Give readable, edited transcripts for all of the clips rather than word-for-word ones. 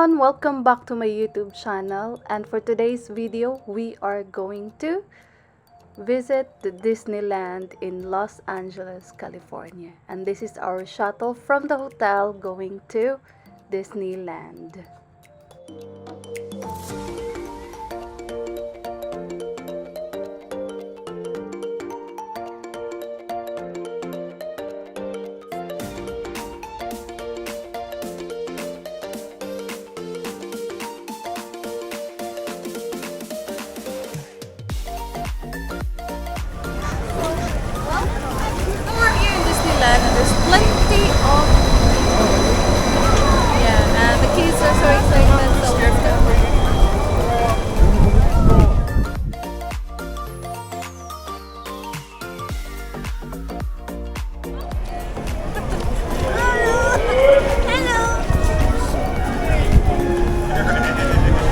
everyone, welcome back to my YouTube channel, and for today's video we are going to visit the Disneyland in Los Angeles, California, and this is our shuttle from the hotel going to Disneyland. There's plenty of the kids are so excited, so let's go.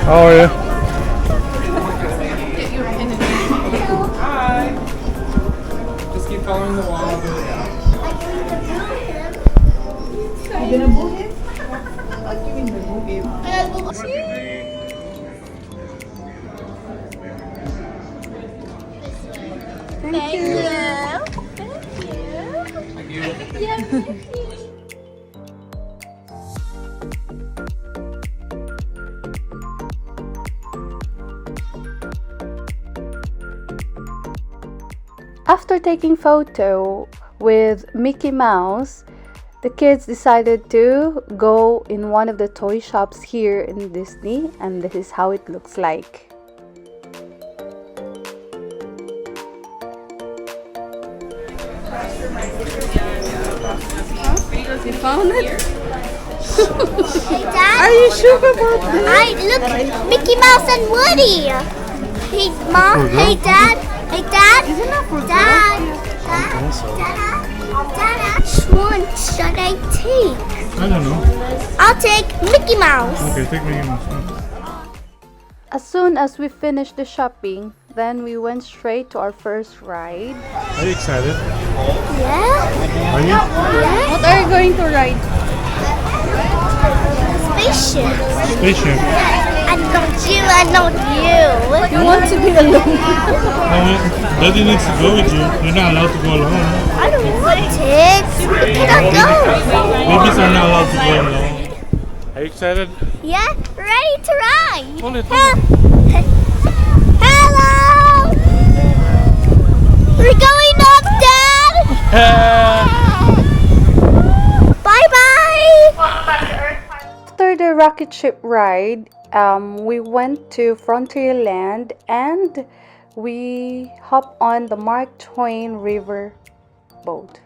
How are you? Hi. Just keep following the wall. You gonna move him? What do you mean by move him? Thank you. After taking photo with Mickey Mouse, the kids decided to go in one of the toy shops here in Disney, and this is how it looks like. You found it? Hey Dad, Are you sure about that? look, Mickey Mouse and Woody. Hey Mom, hey Dad, Dad, which one should I take? I don't know. I'll take Mickey Mouse. Okay, take me in. As soon as we finished the shopping, then we went straight to our first ride. Are you excited? Yeah? Are you? Yeah? What are you going to ride? Spaceship. Spaceship. I know you. You want to be alone? No, Daddy needs to go with you. You're not allowed to go alone. I don't want it. We cannot go. Babies are not allowed to go alone. Are you excited? Yeah? Ready to ride. Hold it. Hello! We're going up, Dad! Bye-bye! After the rocket ship ride, we went to Frontierland and we hopped on the Mark Twain River boat.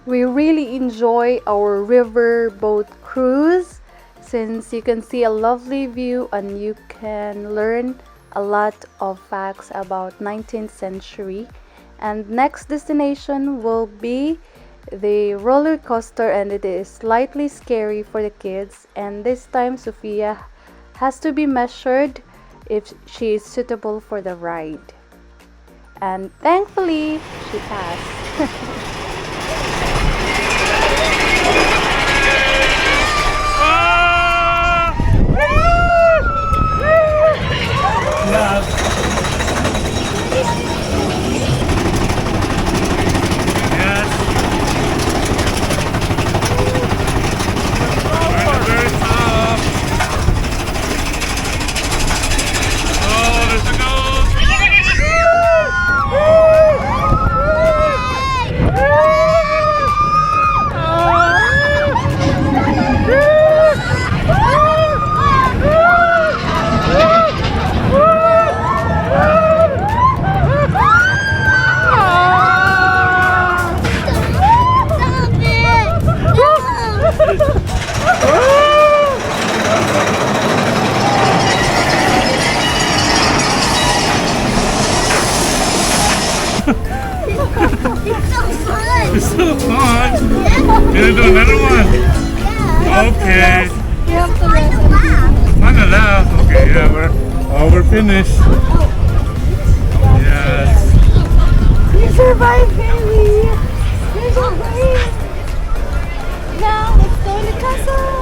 We really enjoy our river boat cruise since you can see a lovely view and you can learn a lot of facts about 19th century. And next destination will be the roller coaster, and it is slightly scary for the kids, and this time Sophia has to be measured if she is suitable for the ride, and thankfully she passed. gonna do another one? Okay. We have to rest. Wanna laugh? Okay, yeah, we're finished. Yes. We survived, baby! We survived! Now, let's go in the castle!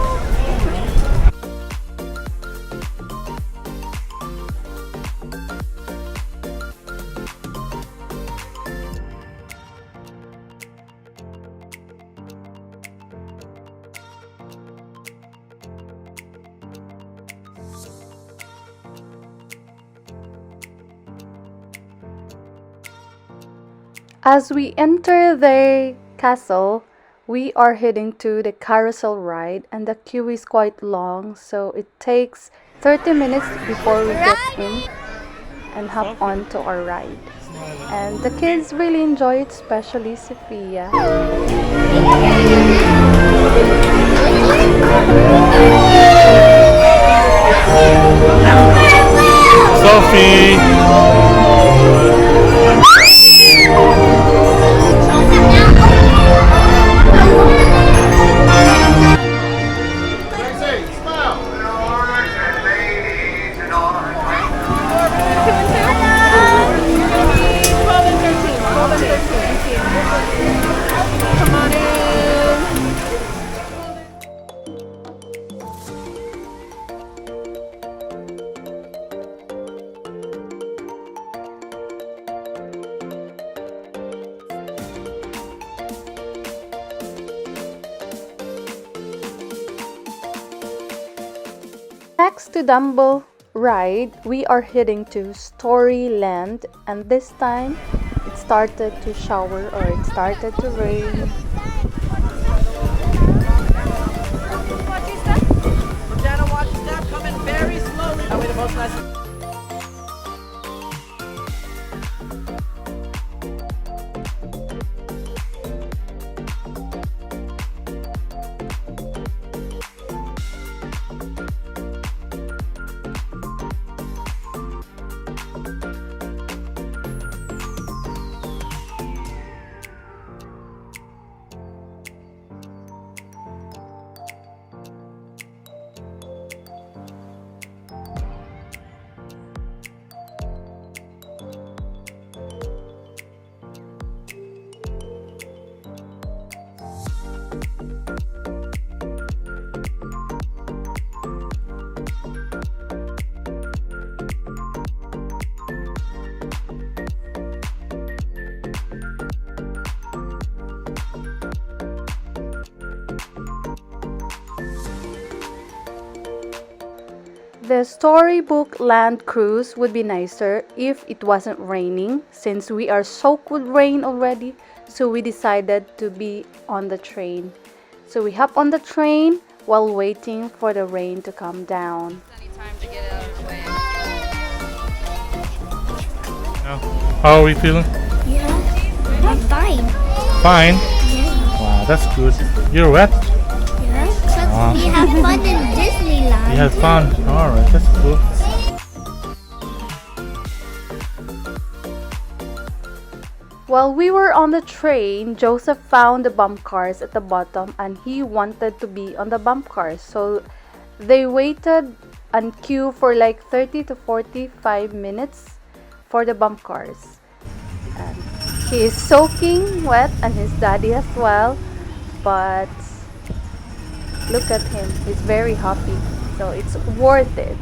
As we enter the castle, we are heading to the carousel ride, and the queue is quite long, so it takes 30 minutes before we get in and hop on to our ride. And the kids really enjoy it, especially Sophia. Sophie. Next to Dumbo ride, we are heading to Storyland, and this time it started to shower or it started to rain. Watch step coming very slowly. That way the boat's nice. The storybook land cruise would be nicer if it wasn't raining, since we are soaked with rain already, so we decided to be on the train. So we hop on the train while waiting for the rain to come down. Now, how are we feeling? Yeah, I'm fine. Fine. Wow, that's good. You're wet? Yeah, because we have fun in Disneyland. You had fun. Alright, that's cool. While we were on the train, Joseph found the bump cars at the bottom and he wanted to be on the bump cars. So they waited and queue for like 30 to 45 minutes for the bump cars. And he is soaking wet and his daddy as well. But look at him, he's very happy. So it's worth it.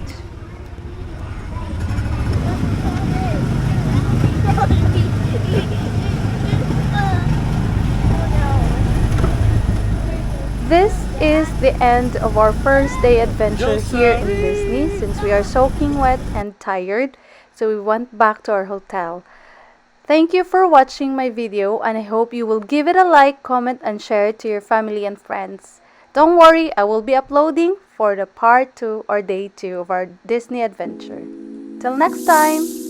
This is the end of our first day adventure here in Disney, since we are soaking wet and tired, so we went back to our hotel. Thank you for watching my video, and I hope you will give it a like, comment, and share it to your family and friends. Don't worry, I will be uploading for the part 2 or day 2 of our Disney adventure. Till next time!